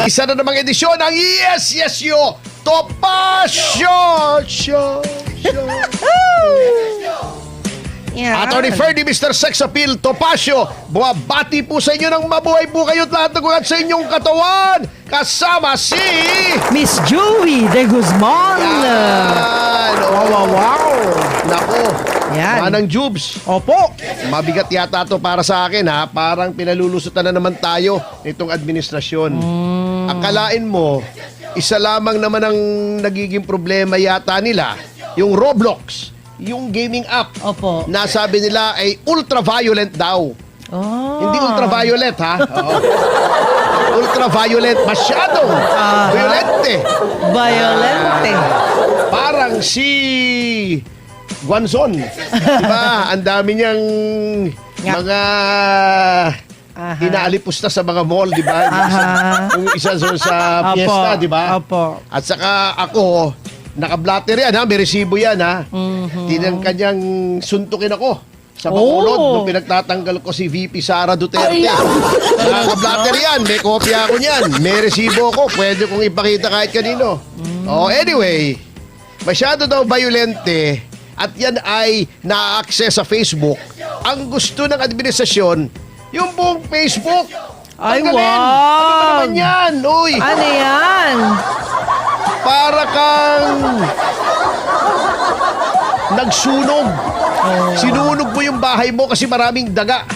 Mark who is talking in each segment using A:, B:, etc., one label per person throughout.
A: Isa na namang edisyon ng Yes, Yes, Yo! Topacio!
B: Yeah.
A: Attorney Ferdy, Mr. Sex Appeal, Topacio, buwabati po sa inyo ng mabuhay po kayo't lahat ng ugat sa inyong katawan. Kasama si...
B: Miss Joey de Guzman.
A: Yan!
B: Wow.
A: Naku,
B: Yan.
A: manang Jubes.
B: Opo.
A: Mabigat yata to para sa akin ha. Parang pinalulusutan na naman tayo nitong administrasyon. Akalain mo, isa lamang naman ang nagiging problema yata nila, yung Roblox, yung gaming app.
B: Opo.
A: Na sabi nila ay ultraviolet daw.
B: Oh.
A: Hindi ultraviolet ha. Oo. Ultraviolet, masyadong violente.
B: Violente.
A: Parang si Guanzon. Diba? Ang dami niyang mga inaalipusta sa mga mall, di ba? Yung isa sa fiesta, di ba?
B: Opo.
A: At saka ako, naka-blatter yan ha, may resibo yan ha. Tinang kanyang suntukin ako sa Bacolod nung pinagtatanggal ko si VP Sara Duterte. Naka-blatter yan, may kopya ako niyan, may resibo ko, pwede kong ipakita kahit kanino. Oh, anyway, masyado daw violente at yan ay na-access sa Facebook. Ang gusto ng administrasyon, yung buong Facebook.
B: Ay,
A: Tanggalin.
B: wow.
A: Ano ba naman yan? Uy,
B: Ano yan?
A: para kang nagsunog. Sinunog mo yung bahay mo kasi maraming daga.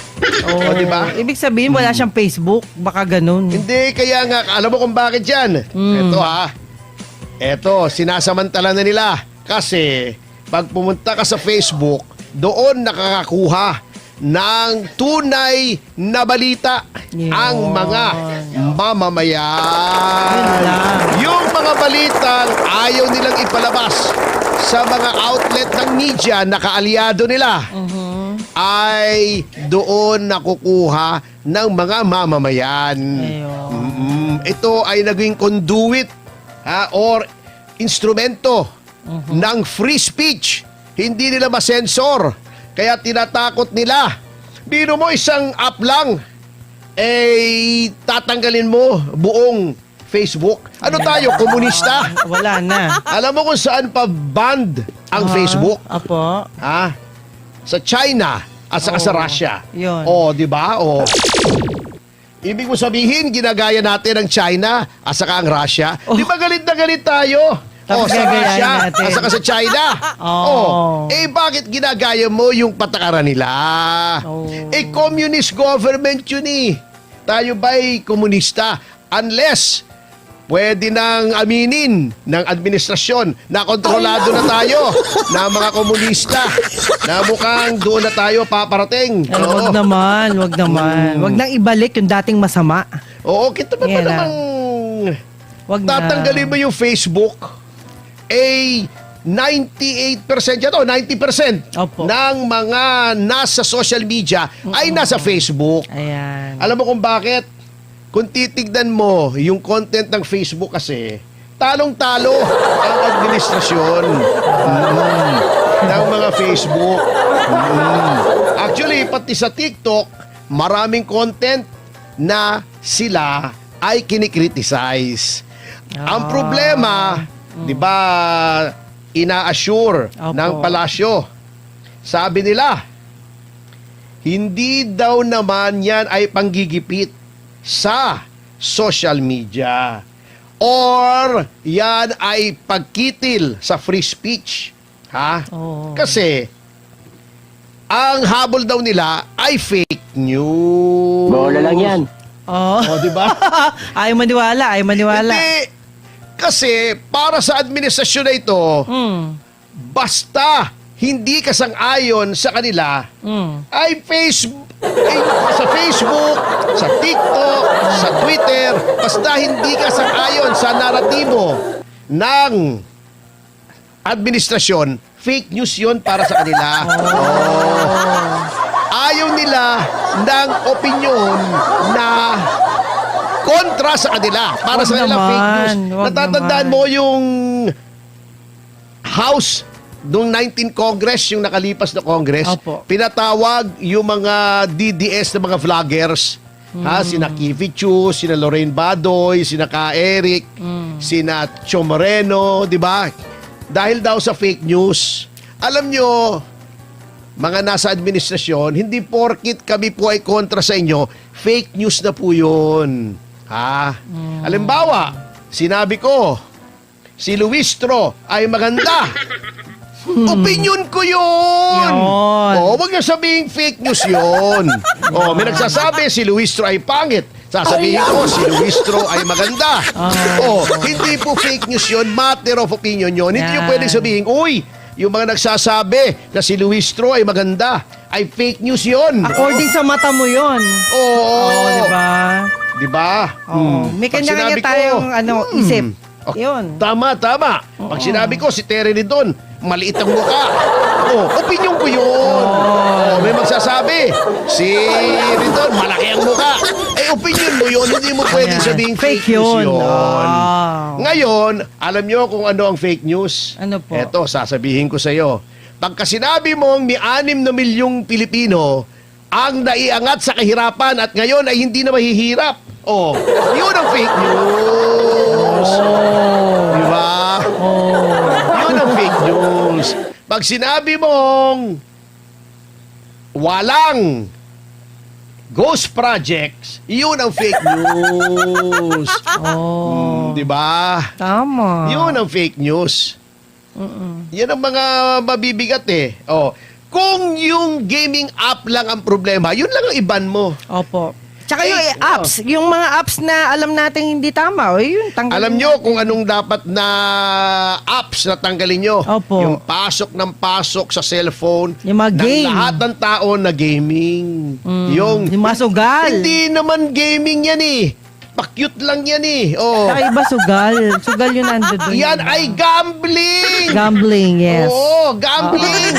A: O, di ba?
B: Ibig sabihin, wala siyang Facebook. Baka ganun.
A: Hindi, kaya nga, alam mo kung bakit yan? Ito ha. Ito, sinasamantala na nila. Kasi, pag pumunta ka sa Facebook, doon nakakakuha ng tunay na balita
B: Yun.
A: ang mga mamamayan.
B: Yun lang.
A: Yung mga balitang ayaw nilang ipalabas sa mga outlet ng media na kaalyado nila ay doon nakukuha ng mga mamamayan. Ito ay naging conduit or instrumento ng free speech. Hindi nila masensor. Kaya tinatakot nila. Biro mo isang app lang, tatanggalin mo buong Facebook. Ano tayo, komunista?
B: Wala na.
A: Alam mo kung saan pa banned ang Facebook?
B: Apo.
A: Sa China at saka sa Russia.
B: Yun.
A: Di ba? Ibig mo sabihin, ginagaya natin ang China at saka ang Russia. Di ba galit na galit tayo?
B: Tapos
A: Sa
B: gagayahin
A: Russia
B: natin.
A: at saka sa China. Bakit ginagaya mo yung patakaran nila? Communist government yun eh. Tayo ba'y komunista? Unless pwede nang aminin ng administrasyon na kontrolado na tayo na mga komunista na mukhang doon na tayo paparating.
B: Wag naman. Wag nang ibalik yung dating masama.
A: Oo, kita ba
B: Yan
A: namang
B: Wag na.
A: tatanggalin mo yung Facebook, 98% yan 90%
B: Opo.
A: ng mga nasa social media ay nasa Facebook.
B: Ayan.
A: Alam mo kung bakit? Kung titignan mo yung content ng Facebook kasi, talong-talo ang administrasyon ng mga Facebook. Actually, pati sa TikTok, maraming content na sila ay kinikriticize. Ang problema, di ba, ina-assure ng palasyo. Sabi nila, hindi daw naman yan ay panggigipit sa social media or yan ay pagkitil sa free speech. Kasi ang habol daw nila ay fake news.
C: Bola lang yan.
A: Di ba?
B: Ayaw maniwala.
A: Hindi. Kasi para sa administrasyon na ito, basta hindi ka sang-ayon sa kanila, ay sa Facebook, sa TikTok, sa Twitter, basta hindi ka sang-ayon sa naratibo ng administrasyon, fake news yun para sa kanila. Ayaw nila ng opinyon na kontra sa kanila. Para sa kanila, fake news. Natatandaan mo yung House Noong 19 Congress, yung nakalipas na Congress,
B: Opo.
A: pinatawag yung mga DDS na mga vloggers Ha, sina Kifi Chu, sina Lorraine Badoy, sina Ka Eric, sina Cho Moreno, di ba? Dahil daw sa fake news. Alam nyo, mga nasa administrasyon, hindi porkit kami po ay kontra sa inyo, fake news na po yun. Ha? Halimbawa, sinabi ko, si Luistro ay maganda. Opinion ko yun. Oh, wag niyo sabihin fake news yun. Oh, may nagsasabi si Luistro ay pangit. Sasabihin ko si Luistro ay maganda. Oh, hindi po fake news yun, matter of opinion yun. Hindi niyo
B: Yan.
A: pwedeng sabihin, uy, yung mga nagsasabi na si Luistro ay maganda, ay fake news yun.
B: According sa mata mo yun.
A: Oo.
B: Di ba?
A: Di ba?
B: May
A: Pag
B: kanya-kanya
A: sinabi ko,
B: tayong isip.
A: Oh,
B: Yun.
A: Tama. Pag sinabi ko si Terry Ridon, maliit ang mukha. Oh, opinion ko yun. Oh, may magsasabi, si Ridon, malaki ang mukha. Eh, opinion mo yun. Hindi mo pwedeng
B: Ayan.
A: sabing
B: Fake
A: fake news
B: yun.
A: yun.
B: Oh.
A: Ngayon, alam nyo kung ano ang fake news?
B: Ano po?
A: Eto, sasabihin ko sa iyo. Pagka sinabi mong may 6 na milyong Pilipino ang naiangat sa kahirapan at ngayon ay hindi na mahihirap. Oh, yun ang fake news. Di ba? Yun ang fake news. Pag sinabi mong walang ghost projects, yun ang fake news. Di ba?
B: Tama.
A: Yun ang fake news. Yan ang mga mabibigat eh. Oh, kung yung gaming app lang ang problema, yun lang ang iban mo.
B: Opo. Tsaka yung
A: Eh,
B: apps, yung mga apps na alam natin hindi tama, yun, tanggalin.
A: Alam nyo kung anong dapat na apps na tanggalin nyo.
B: Opo.
A: Yung pasok ng pasok sa cellphone
B: Yung mga
A: ng
B: game.
A: lahat ng tao na gaming.
B: Yung mga sugal.
A: Hindi naman gaming yan eh. Pa-cute lang yan eh. Oh.
B: Tsaka iba sugal. Sugal yun nando doon.
A: Yan ay gambling!
B: Gambling, yes.
A: Oo, gambling!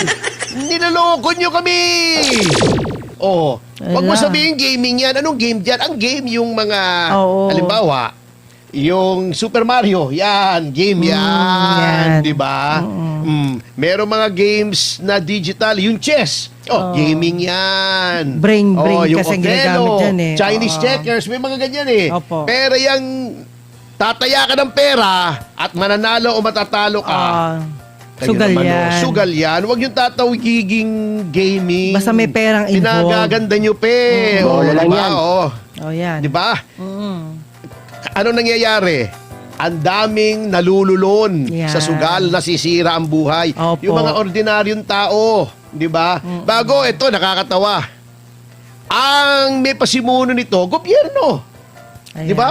A: Nilaloko nyo kami! Oh, wag mo
B: Ala.
A: sabihin gaming yan. Anong game dyan? Ang game yung mga,
B: Oo.
A: halimbawa, yung Super Mario, yan, game yan,
B: yan.
A: di ba? Merong mga games na digital, yung chess. Oh, gaming yan.
B: Brain
A: yung
B: kasi ang
A: Othello,
B: ginagamit dyan eh.
A: Chinese
B: Oo.
A: checkers, may mga ganyan eh.
B: Opo.
A: Pero yung tataya ka ng pera at mananalo o matatalo ka, kayo
B: Sugal
A: naman,
B: yan.
A: Sugal yan. Huwag yung tatawigiging gaming.
B: Basta may perang involved.
A: Pinagaganda nyo, pe. O,
C: Wala
A: diba?
C: yan.
A: O,
B: Oh, yan.
A: diba? Ano nangyayari? Ang daming nalululon
B: Yan.
A: sa sugal, nasisira ang buhay.
B: Opo.
A: Yung mga ordinaryong tao, di ba? Bago, ito, nakakatawa. Ang may pasimuno nito, gobyerno.
B: Ayan.
A: Di ba?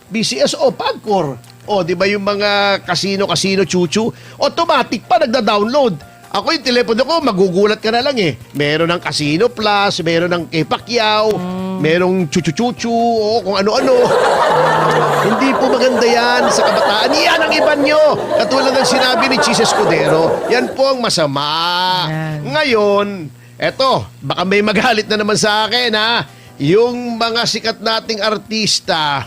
A: BCSO, PAGCOR. O, di ba yung mga casino, chuchu? Automatic pa, nagda-download. Ako yung telepono ko, magugulat ka na lang eh. Meron ng Casino Plus, meron ng kay Pacquiao, merong chuchu-chuchu, o kung ano-ano. Hindi po maganda yan sa kabataan. Yan ang iban nyo. Katulad ng sinabi ni Chis Escudero, yan po ang masama.
B: Yan.
A: Ngayon, eto, baka may magalit na naman sa akin ha. Yung mga sikat nating artista,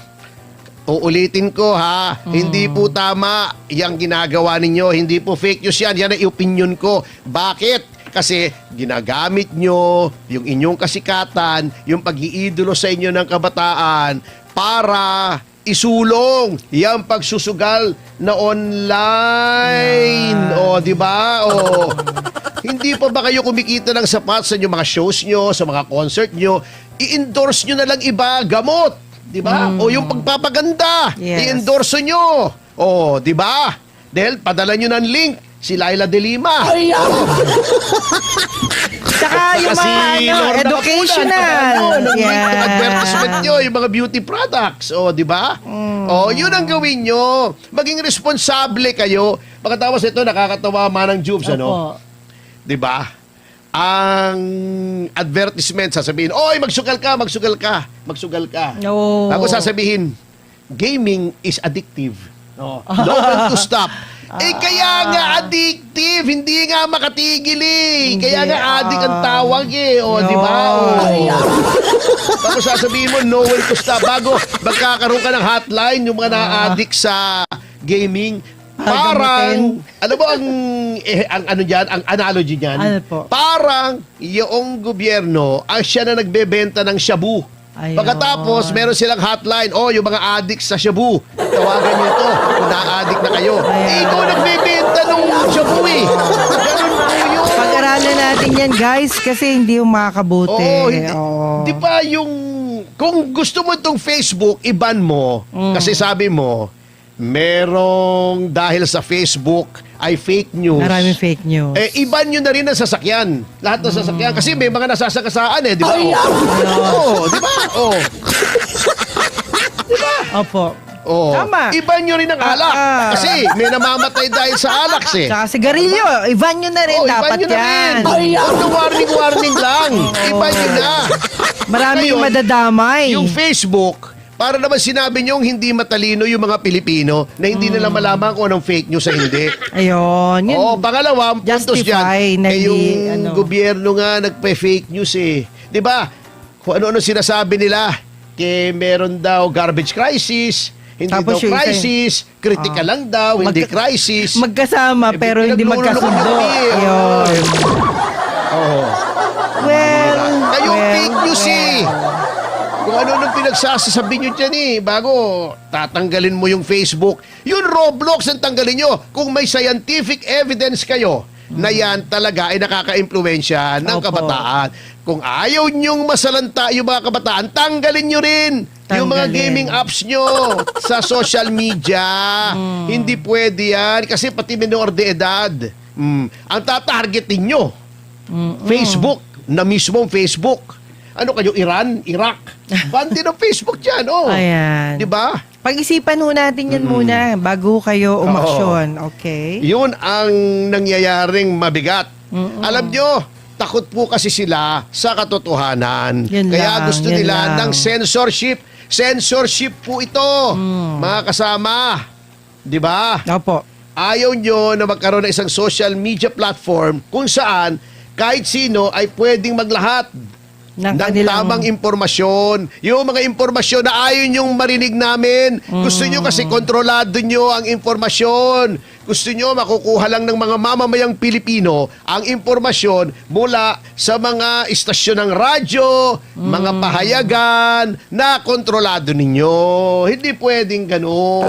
A: uulitin ko ha, hindi po tama yung ginagawa ninyo, hindi po fake news yan, yan ang opinion ko. Bakit? Kasi ginagamit nyo yung inyong kasikatan, yung pag-iidolo sa inyo ng kabataan para isulong yung pagsusugal na online. O, di ba? O, hindi pa ba kayo kumikita ng sapat sa inyong mga shows nyo, sa mga concert nyo? I-endorse nyo na lang iba, gamot. Di ba? O yung pagpapaganda,
B: Yes.
A: i-endorse nyo. O, di ba? Dahil padala nyo ng link, si Laila de Lima.
B: Tsaka yung
A: Kasi
B: mga
A: Lorna
B: educational.
A: Kapunan, ng link ng
B: Yeah.
A: advertisement nyo, yung mga beauty products. O, di ba? O, yun ang gawin nyo. Maging responsable kayo. Pagkatapos ito, nakakatawa manang Jubes, ano?
B: Opo.
A: Di ba? Ang advertisement, sasabihin, oy, magsugal ka.
B: No.
A: Bago sasabihin, gaming is addictive. No one to stop. Kaya nga addictive, hindi nga makatigil eh. Kaya nga addict ang tawag eh. O, di ba? Bago sasabihin mo, no one to stop. Bago magkakaroon ka ng hotline, yung mga na-addict sa gaming, parang, ano ba ang ano diyan, ang analogy niyan?
B: Ano po?
A: Parang yung gobyerno ang siya na nagbebenta ng shabu.
B: Ayun.
A: Pagkatapos, meron silang hotline. Yung mga addicts sa shabu. Tawagan nyo ito kung na-addict na kayo.
B: Ayan.
A: Ikaw nagbibenta ng shabu eh. Ganun po yun.
B: Pag-aralan natin yan, guys, kasi hindi yung makakabuti.
A: Oo, hindi.
B: Oo.
A: Di ba yung... Kung gusto mo itong Facebook, iban mo. Kasi sabi mo, merong dahil sa Facebook ay fake news.
B: Maraming fake news.
A: Iban nyo na rin ang sasakyan. Lahat ng sasakyan. Kasi may mga nasasakasaan di ba? Di ba?
B: Opo.
A: Oh.
B: Tama.
A: Iban nyo rin ang alak. Kasi may namamatay dahil sa alak
B: Tsaka sigarilyo, iban nyo na rin, dapat
A: iban nyo na
B: yan.
A: rin. Warning lang. Iban nyo na.
B: Maraming
A: Ngayon,
B: madadamay.
A: Yung Facebook, para naman sinabi nyo hindi matalino yung mga Pilipino na hindi nila malaman kung anong fake news sa hindi.
B: Ayun. Yun.
A: Pangalawa, ang puntos
B: Justify
A: dyan,
B: na
A: yung
B: hindi,
A: gobyerno nga nagpe-fake news eh. Di ba? Kung ano-ano sinasabi nila, meron daw garbage crisis, hindi
B: Tapos
A: daw
B: yung isa
A: crisis, critical lang daw, hindi crisis.
B: Magkasama pero hindi
A: pinaglululok
B: magkasundo.
A: nyo kami eh.
B: Ayun. Well,
A: Kayong
B: well,
A: fake news eh. Kung ano nung pinagsasasabi nyo dyan bago tatanggalin mo yung Facebook. Yung Roblox ang tanggalin nyo. Kung may scientific evidence kayo na yan talaga ay nakaka-impluensya ng
B: Opo.
A: kabataan. Kung ayaw nyong masalanta yung mga kabataan, tanggalin nyo rin yung mga
B: Tanggalin.
A: gaming apps nyo sa social media. Hindi pwede yan kasi pati minor de edad. Ang tatargetin nyo, Facebook, na mismong Facebook. Ano kayo, Iran, Iraq? Bandi ng Facebook dyan,
B: Ayan.
A: Di ba?
B: Pag-isipan ho natin yan muna bago kayo umaksyon. Okay?
A: Yun ang nangyayaring mabigat. Alam nyo, takot po kasi sila sa katotohanan.
B: Yun
A: Kaya
B: lang,
A: gusto
B: yun
A: nila
B: lang.
A: ng censorship. Censorship po ito, mga kasama. Di ba?
B: Opo.
A: Ayaw nyo na magkaroon ng isang social media platform kung saan kahit sino ay pwedeng maglahat ng tamang impormasyon. Yung mga impormasyon na ayaw nyong marinig namin. Gusto nyo kasi kontrolado nyo ang impormasyon. Gusto nyo makukuha lang ng mga mamamayang Pilipino ang impormasyon mula sa mga istasyon ng radyo, mga pahayagan na kontrolado ninyo. Hindi pwedeng ganun.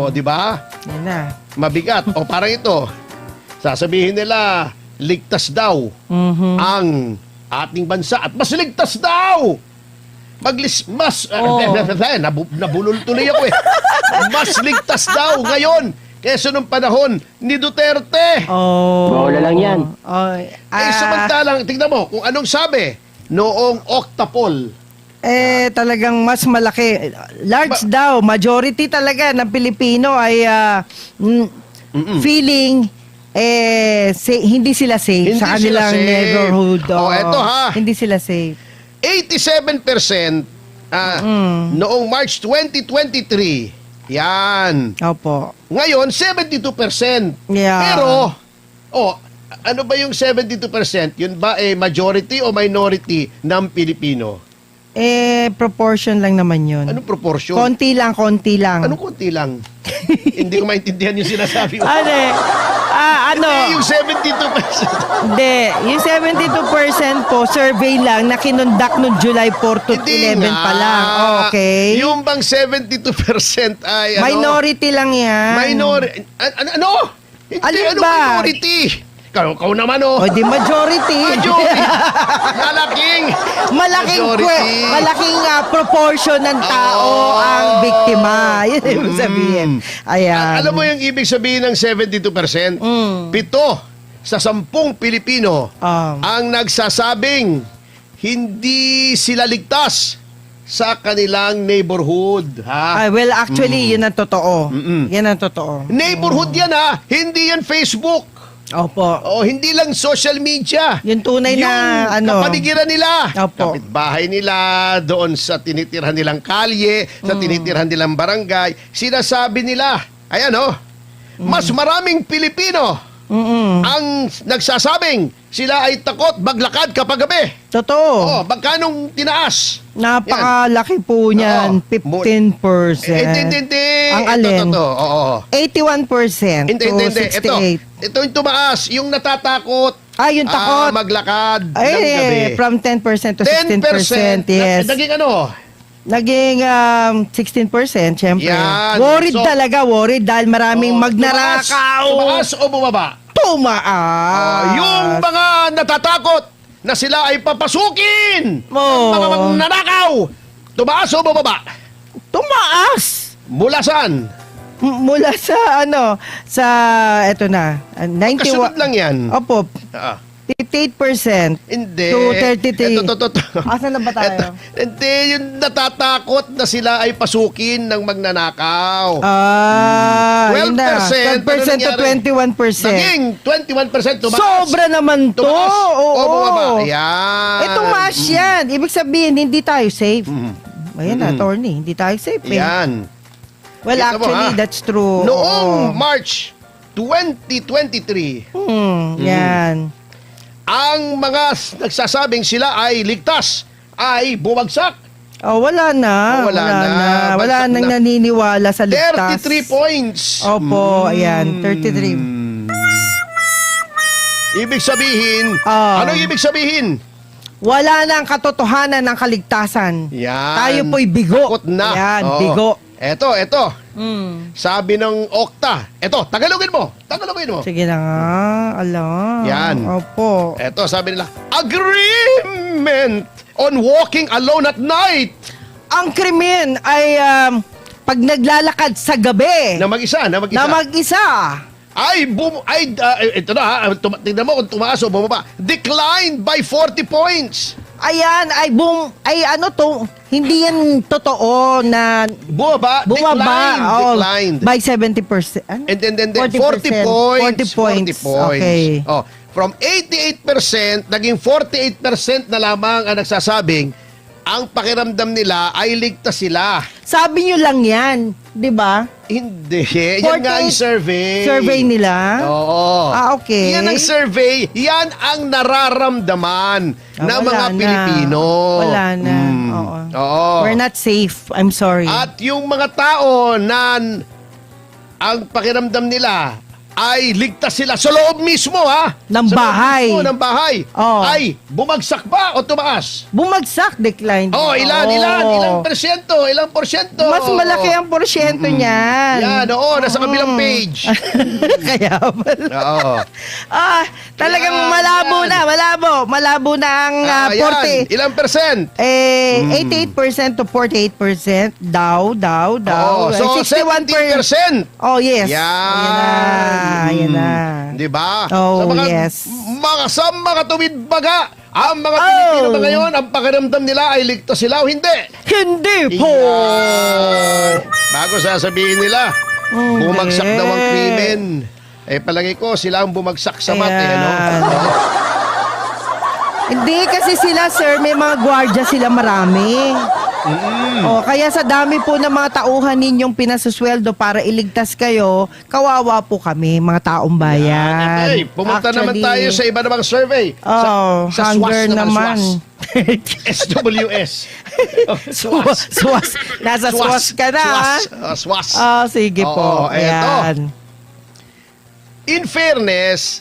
A: Di ba?
B: Yan na.
A: Mabigat. Parang ito. Sasabihin nila, ligtas daw ang ating bansa at mas ligtas daw. Nabulol tuloy ako eh. Mas ligtas daw ngayon kesa nung panahon ni Duterte.
C: Bola lang yan.
A: Samantalang, tingnan mo kung anong sabi noong Octapol.
B: Talagang mas malaki. Large daw, majority talaga ng Pilipino ay feeling hindi sila safe
A: Hindi
B: sa
A: sila
B: kanilang
A: safe.
B: neighborhood.
A: Eto ha.
B: Hindi sila safe.
A: 87% noong March 2023. Yan.
B: Opo.
A: Ngayon, 72%.
B: Yeah.
A: Pero, ano ba yung 72%? Yun ba majority o minority ng Pilipino?
B: Proportion lang naman yun.
A: Anong proportion?
B: Konti lang.
A: Anong konti lang? Hindi ko maintindihan yung sinasabi mo. Yung 72%.
B: Hindi. Yung 72% po, survey lang na kinonduct noong July 4 to 11 pa lang. Okay?
A: Yung bang 72% ay
B: Minority lang yan.
A: Ano? Hindi,
B: Alin
A: ano
B: ba?
A: minority? Kau naman
B: O di majority.
A: Majority.
B: Malaking proportion ng tao ang biktima. Yun ang ibig sabihin. Ayan.
A: Alam mo yung ibig sabihin ng 72%? 7 sa 10 Pilipino ang nagsasabing hindi sila ligtas sa kanilang neighborhood.
B: Well, actually, yun ang totoo. Yan ang totoo.
A: Neighborhood yan hindi yan Facebook.
B: Opo.
A: Hindi lang social media.
B: Yung tunay na
A: kapaligiran nila.
B: Opo.
A: Kapitbahay nila, doon sa tinitirhan nilang kalye, sa tinitirhan nilang barangay, sinasabi nila, mas maraming Pilipino ang nagsasabing sila ay takot maglakad kapag gabi.
B: Totoo.
A: Magkanong tinaas?
B: Napakalaki po niyan. 15%.
A: Hindi.
B: Ang alin?
A: Ito.
B: 81%
A: Hindi.
B: to 68%.
A: Ito yung tumaas. Yung natatakot
B: Yung takot.
A: Maglakad ng gabi.
B: From 10% to 16%. Yes.
A: Naging ano?
B: Naging 16%, syempre.
A: Yan.
B: Worried
A: So,
B: talaga, worried dahil maraming magnarakaw.
A: Tumaas o bumaba?
B: Tumaas.
A: Yung mga natatakot na sila ay papasukin ng
B: Oo.
A: mga magnanakaw, tumaas o bumaba?
B: Tumaas.
A: Mula saan?
B: Mula sa eto na, 91.
A: Kasunod lang yan.
B: Opo,
A: Ah.
B: 58%.
A: Hindi.
B: To 33.
A: Ito.
B: Asan na ba tayo?
A: Hindi, yung natatakot na sila ay pasukin ng magnanakaw.
B: Yun na.
A: 12%,
B: 12% to
A: ano nangyari?
B: 21%.
A: Naging 21% tumaas.
B: Sobra naman to.
A: Tumaas.
B: Oo.
A: O bumaba. Ayan.
B: Tumaas yan. Ibig sabihin, hindi tayo safe. Ayan na,
A: Mm.
B: attorney. Hindi tayo safe.
A: Yan.
B: Well,
A: Kita mo,
B: actually,
A: ha?
B: that's true.
A: Noong
B: Oo.
A: March 2023,
B: Yan.
A: ang mga nagsasabing sila ay ligtas ay bumagsak.
B: Wala na.
A: Wala na.
B: Wala
A: Bagsak
B: nang
A: na.
B: naniniwala sa ligtas.
A: 33 points.
B: Opo, ayan. 33.
A: Ibig sabihin, anong ibig sabihin?
B: Wala na ang katotohanan ng kaligtasan.
A: Yan.
B: Tayo po'y bigo.
A: Takot na.
B: Yan,
A: Oo.
B: bigo.
A: Eto. Sabi ng Okta. Eto, Tagalogin mo.
B: Sige na nga. Alam.
A: Yan.
B: Opo.
A: Eto, sabi nila, agreement on walking alone at night.
B: Ang krimen ay pag naglalakad sa gabi
A: Na mag-isa.
B: na mag-isa.
A: Ito na ha, tingnan mo kung tumaas o bumaba. Declined by 40 points.
B: Ayan, hindi yan totoo na
A: Bumaba. Declined.
B: by 70%. Ano?
A: And then 40
B: 40%.
A: points.
B: 40 points. Okay.
A: Oh, from 88%, naging 48% na lamang ang nagsasabing ang pakiramdam nila ay ligtas sila.
B: Sabi nyo lang yan, di ba?
A: Hindi. Yan nga ang survey.
B: Survey nila?
A: Oo.
B: Okay.
A: Yan ang survey. Yan ang nararamdaman ng
B: Wala
A: mga
B: na.
A: Pilipino.
B: Wala na.
A: Oo.
B: We're not safe. I'm sorry.
A: At yung mga tao na ang pakiramdam nila ay ligtas sila sa loob mismo, ha?
B: Ng
A: Sa loob
B: bahay.
A: mismo ng bahay.
B: Oo.
A: Ay, bumagsak ba o tumaas?
B: Bumagsak, decline.
A: Ilang porsyento? Ilang porsyento?
B: Mas malaki ang porsyento niyan.
A: Yan, nasa kabilang page.
B: Kaya pala.
A: Oo.
B: Talagang
A: Yan,
B: malabo na ang
A: Yan.
B: 40.
A: Ilang percent?
B: 88% to 48% daw.
A: Oo. So, 71%.
B: Oh, yes.
A: Yan.
B: Ayan na.
A: Di ba?
B: Oh,
A: sa mga,
B: yes.
A: Sa mga tuwid baga, ang mga Pilipino ba ngayon, ang pakiramdam nila ay ligtas sila o hindi?
B: Hindi po.
A: Yan. Bago sasabihin nila,
B: Okay.
A: bumagsak daw ang krimen. Palagi ko, sila ang bumagsak sa mate,
B: Ayan.
A: no?
B: Hindi kasi sila, sir, may mga gwardiya sila marami. Kaya sa dami po ng mga tauhan ninyong pinasusweldo para iligtas kayo, kawawa po kami, mga taong bayan.
A: Okay, pumunta naman
B: Actually,
A: tayo sa iba namang survey. Sa
B: hunger
A: SWAS
B: naman.
A: SWS.
B: SWAS. Nasa SWAS ka na, ha?
A: SWAS.
B: Sige
A: Oo,
B: po.
A: eto.
B: Ayan.
A: In fairness,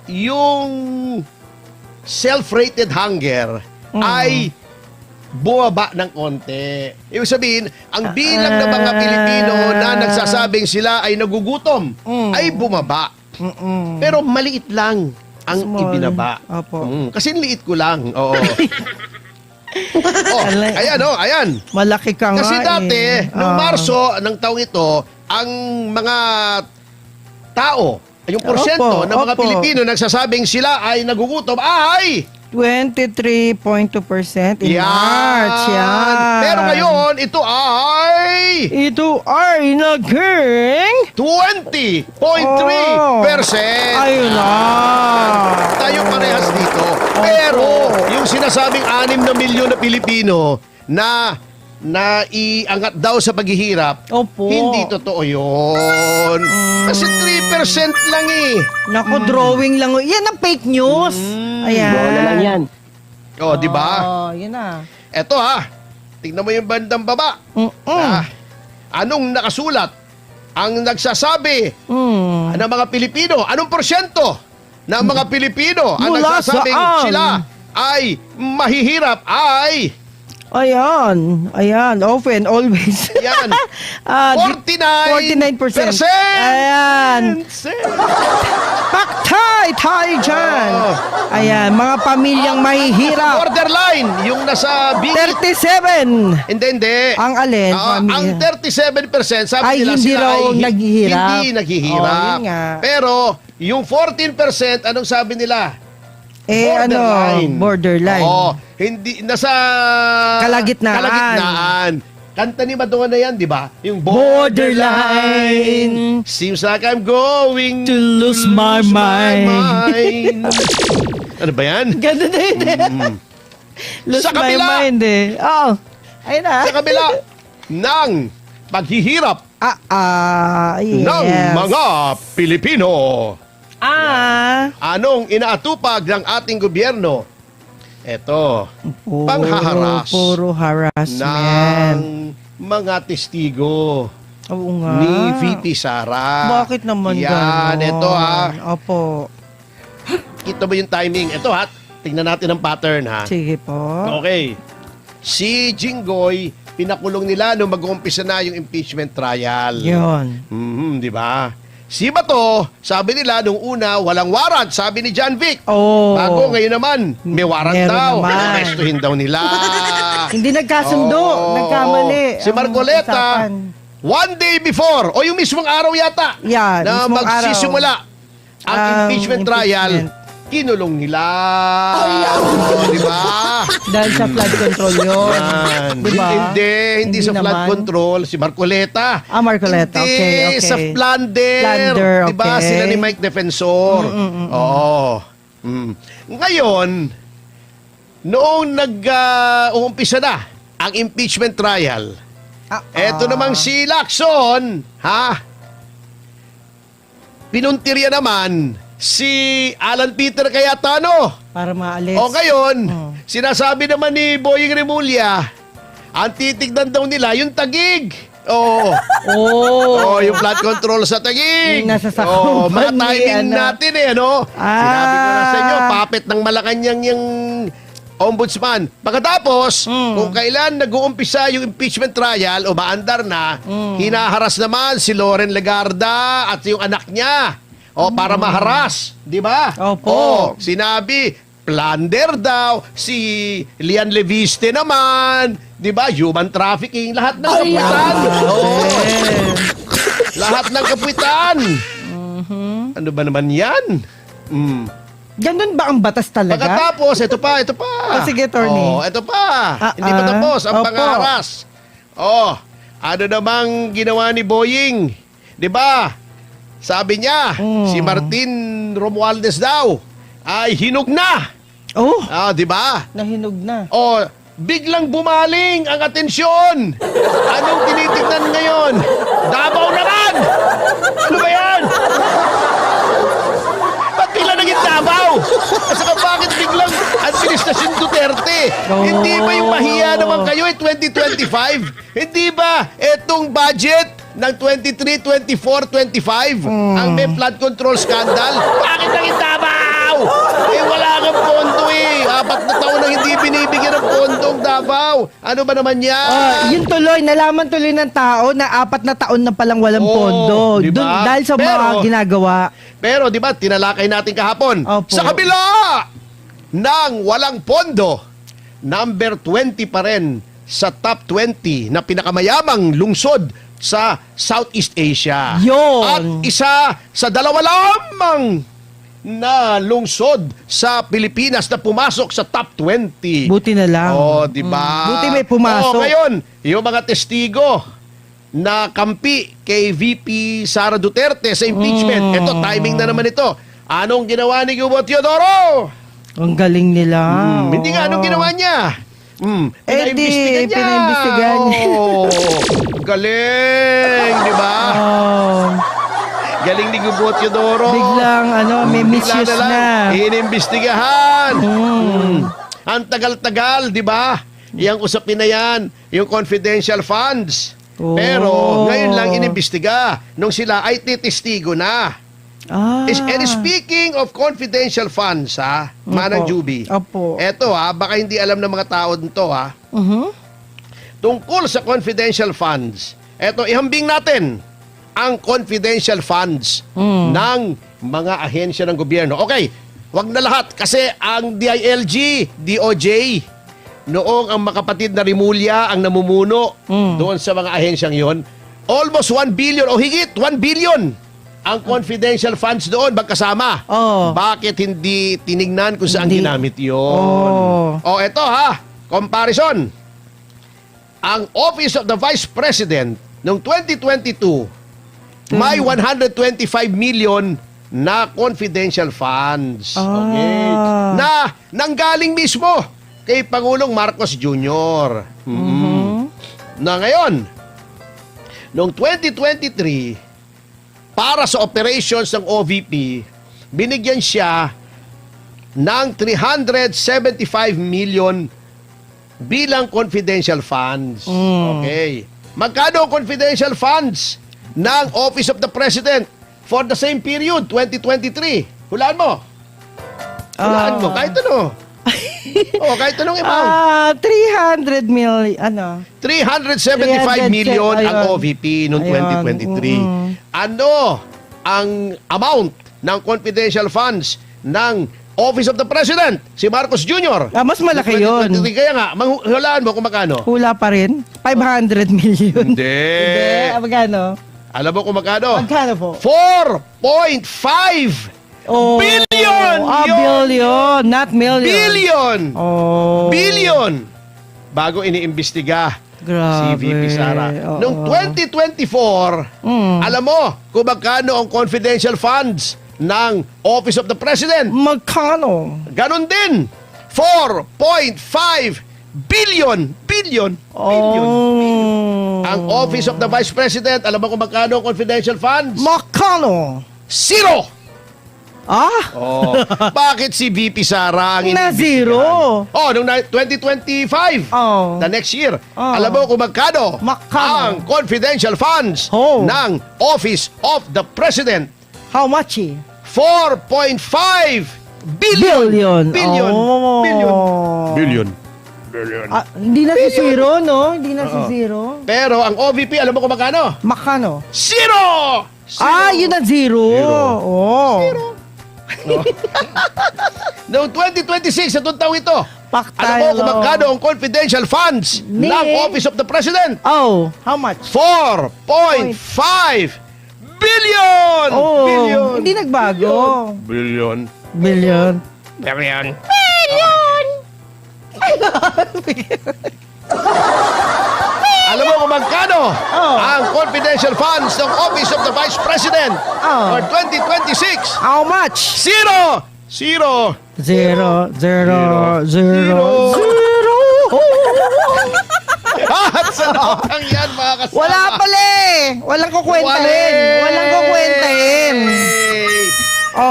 A: yung self-rated hunger ay bumaba ng konti. Ibig sabihin, ang bilang ng mga Pilipino na nagsasabing sila ay nagugutom ay bumaba. Pero maliit lang ang
B: Small.
A: ibinaba.
B: Opo.
A: Kasi liit ko lang. Oo. Ayan.
B: Malaki ka nga
A: Kasi dati, noong Marso ng taong ito, ang mga tao, yung porsyento ng mga
B: Opo.
A: Pilipino nagsasabing sila ay nagugutom ay
B: 23.2% in March. Yan.
A: Pero ngayon, ito ay
B: Ito ay naging
A: 20.3%.
B: Ayun na.
A: Tayo parehas dito. Pero yung sinasabing 6 na milyon na Pilipino na iangat daw sa paghihirap,
B: Opo.
A: hindi totoo yun. Kasi 3% lang eh.
B: Naku, drawing lang. Yan ang fake news. Ayan.
C: Bola lang yan.
A: Di ba?
B: Yan na.
A: Eto ha, tingnan mo yung bandang baba. Anong nakasulat? Ang nagsasabi ng mga Pilipino, anong porsyento ng mga Pilipino ang
B: Mula
A: nagsasabing
B: saan?
A: sila ay mahihirap ay
B: Ayan, often, always.
A: yan,
B: Ah,
A: 49%.
B: Ayan. Paktay tayo dyan.
A: Oo.
B: Ayan, mga pamilyang mahihirap.
A: Borderline, yung nasa big
B: 37.
A: Hindi.
B: Ang alin?
A: Ang 37% sabi
B: Ay,
A: nila
B: hindi
A: sila
B: raw
A: ay
B: naghihirap.
A: Hindi naghihirap.
B: Oh, yun nga.
A: Pero yung 14%, anong sabi nila?
B: Borderline.
A: Oo, hindi nasa
B: Kalagitnaan.
A: Kanta ni Madonna yan, di ba? Yung
B: Borderline.
A: Seems like I'm going
B: To lose my
A: mind. Ano ba yan?
B: Ganun na yun. Lose
A: Sa
B: my
A: kabila.
B: mind eh. Oo. Ayun na.
A: Sa kabila ng paghihirap
B: Yes.
A: ng mga Pilipino. Anong inaatupag ng ating gobyerno? Ito, panghaharas
B: Puro
A: ng
B: harassment.
A: mga testigo
B: Oo nga.
A: ni VP Sara.
B: Bakit naman
A: Yan,
B: ganon?
A: ito
B: Opo.
A: Kita mo yung timing. Ito ha, tingnan natin ang pattern ha.
B: Sige po.
A: Okay. Si Jinggoy, pinakulong nila nung mag-uumpisa na yung impeachment trial.
B: Yun.
A: Di ba? Si Bato, sabi nila nung una, walang warrant, sabi ni John Vic.
B: Oh.
A: Bago ngayon naman, may warrant
B: Meron
A: daw.
B: naman.
A: Arestuhin daw nila.
B: Hindi nagkasundo.
A: Oo.
B: Nagkamali.
A: Si
B: ang
A: Marcoleta,
B: usapan.
A: one day before, o yung mismong araw yata,
B: Yan,
A: na
B: mismong
A: magsisimula ang
B: Ang
A: impeachment trial, kinulong nila. Di ba?
B: Dahil sa flood control yun.
A: Yan.
B: Diba?
A: Hindi sa flood
B: naman.
A: control, si Marcoleta.
B: Marcoleta.
A: Hindi,
B: Okay.
A: sa plunder.
B: Plunder,
A: Diba?
B: okay.
A: Sila ni Mike Defensor. Oo. Ngayon, noong nag-uumpisa na ang impeachment trial, eto namang si Lacson, pinuntirya naman si Alan Peter Cayetano.
B: Para maalis.
A: O ngayon, sinasabi naman ni Boying Remulla, ang titignan daw nila yung Tagig. Oo.
B: Oh.
A: Yung flood control sa Tagig.
B: Yung nasa
A: Oo, mga
B: Sakuban ni,
A: timing natin ano. Sinabi ko na sa inyo, puppet ng Malacanang yung ombudsman. Pagkatapos, kung kailan nag-uumpisa yung impeachment trial o maandar na, hinaharas naman si Loren Legarda at yung anak niya. O para maharas, di ba?
B: Opo.
A: O, sinabi, plunder daw, si Lian Leviste naman, di ba? Human trafficking, lahat ng kapuitan. Oo. Lahat ng kapuitan. Ano ba naman yan?
B: Ganun ba ang batas talaga?
A: Pagkatapos, ito pa.
B: Sige, attorney.
A: Ito pa. Hindi pa tapos. Ang
B: Opo.
A: pangaras. Ano namang ginawa ni Boying? Di ba? Sabi niya, si Martin Romualdez daw ay hinog na.
B: Oh,
A: Di ba?
B: nahinog na.
A: Biglang bumaling ang atensyon. Anong tinitignan ngayon? Davao naman! Ano ba yan? Ba't bigla naging Davao? At saka bakit biglang Administrasyon Duterte? Hindi ba yung mahiya naman kayo 2025? Hindi ba etong budget ng 23, 24, 25 ang may flood control scandal? Bakit naging Davao? Wala kang pondo eh. 4 na taon nang hindi binibigyan ng pondong Davao. Ano ba naman yan?
B: Yun tuloy, nalaman tuloy ng tao na 4 na taon na palang walang pondo.
A: diba?
B: Dahil sa mga ginagawa.
A: Pero di ba, tinalakay natin kahapon.
B: Opo.
A: Sa kabila ng walang pondo, number 20 pa rin sa top 20 na pinakamayamang lungsod sa Southeast Asia.
B: Yun.
A: At isa sa 2 lamang na lungsod sa Pilipinas na pumasok sa top 20.
B: Buti na lang.
A: Di ba?
B: Buti may pumasok.
A: Ngayon, yung mga testigo na kampi kay VP Sara Duterte sa impeachment. Ito, timing na naman ito. Anong ginawa ni Gubo Teodoro?
B: Ang galing nila.
A: Hindi nga, anong ginawa niya?
B: Pinaimbestigan niya.
A: Galing, di ba? Galing ni Gubo Teodoro.
B: Biglang, may misuse na.
A: Inimbestigahan. Ang tagal-tagal, di ba? Yang usapin na yan, yung confidential funds. Pero ngayon lang inimbestiga nung sila ay titistigo na. And speaking of confidential funds, Manang Juby.
B: Opo.
A: Eto baka hindi alam ng mga tao nito Tungkol sa confidential funds, eto ihambing natin ang confidential funds ng mga ahensya ng gobyerno. Okay, wag na lahat kasi ang DILG, DOJ, noong ang makapatid na Rimulya ang namumuno doon sa mga ahensyang yon, almost 1 billion o higit 1 billion ang confidential funds doon magkasama. Bakit hindi tinignan kung saan ginamit yon? Eto comparison. Ang Office of the Vice President noong 2022 may 125 million na confidential funds. Okay. Na nanggaling mismo kay Pangulong Marcos Jr. Na ngayon, noong 2023, para sa operations ng OVP, binigyan siya ng 375 million bilang confidential funds. Okay. Magkano ang confidential funds ng Office of the President for the same period, 2023? Hulaan mo. Hulaan mo. Kahit ano. Kahit anong amount.
B: 300 million,
A: 375 million ang OVP noong 2023. Ano ang amount ng confidential funds ng Office of the President, si Marcos Jr.?
B: Mas malaki yun.
A: Kaya nga, hulaan mo kung magkano?
B: Hula pa rin? 500 million.
A: Hindi.
B: Magkano?
A: Alam mo kung magkano?
B: Magkano po?
A: 4.5 billion!
B: Billion, not million.
A: Billion!
B: Oh.
A: Billion! Bago iniimbestiga si
B: Grabe.
A: VP Sara. Noong 2024, alam mo kung magkano ang confidential funds ng Office of the President?
B: Magkano?
A: Ganon din. 4.5 billion. Billion. Billion. Ang Office of the Vice President, alam mo kung magkano ang confidential funds?
B: Magkano?
A: Zero! Bakit si VP Sara ang
B: Na
A: iniimbestigahan?
B: zero.
A: Noong 2025, the next year, alam mo kung magkano ang confidential funds ng Office of the President?
B: How much?
A: 4.5 billion.
B: Billion.
A: Billion. Billion. Billion. Billion.
B: Hindi na si zero, no? Hindi na si zero.
A: Pero ang OVP, alam mo kung magkano?
B: Makano?
A: Zero!
B: Yun na zero. Zero.
A: Noong 2026, sa taong ito, alam mo kung
B: Paktay,
A: magkano ang confidential funds ng Office of the President?
B: How much?
A: 4.5 billion! Billion!
B: Hindi nagbago.
A: Billion.
B: Billion.
A: Billion. Alam mo kung magkano ang confidential funds ng Office of the Vice President for 2026?
B: How much?
A: Zero! Zero!
B: Zero.
A: Zero.
B: Zero.
A: At sa notang yan, mga kasama.
B: Wala pala eh. Walang kukwentahin.
A: Wala.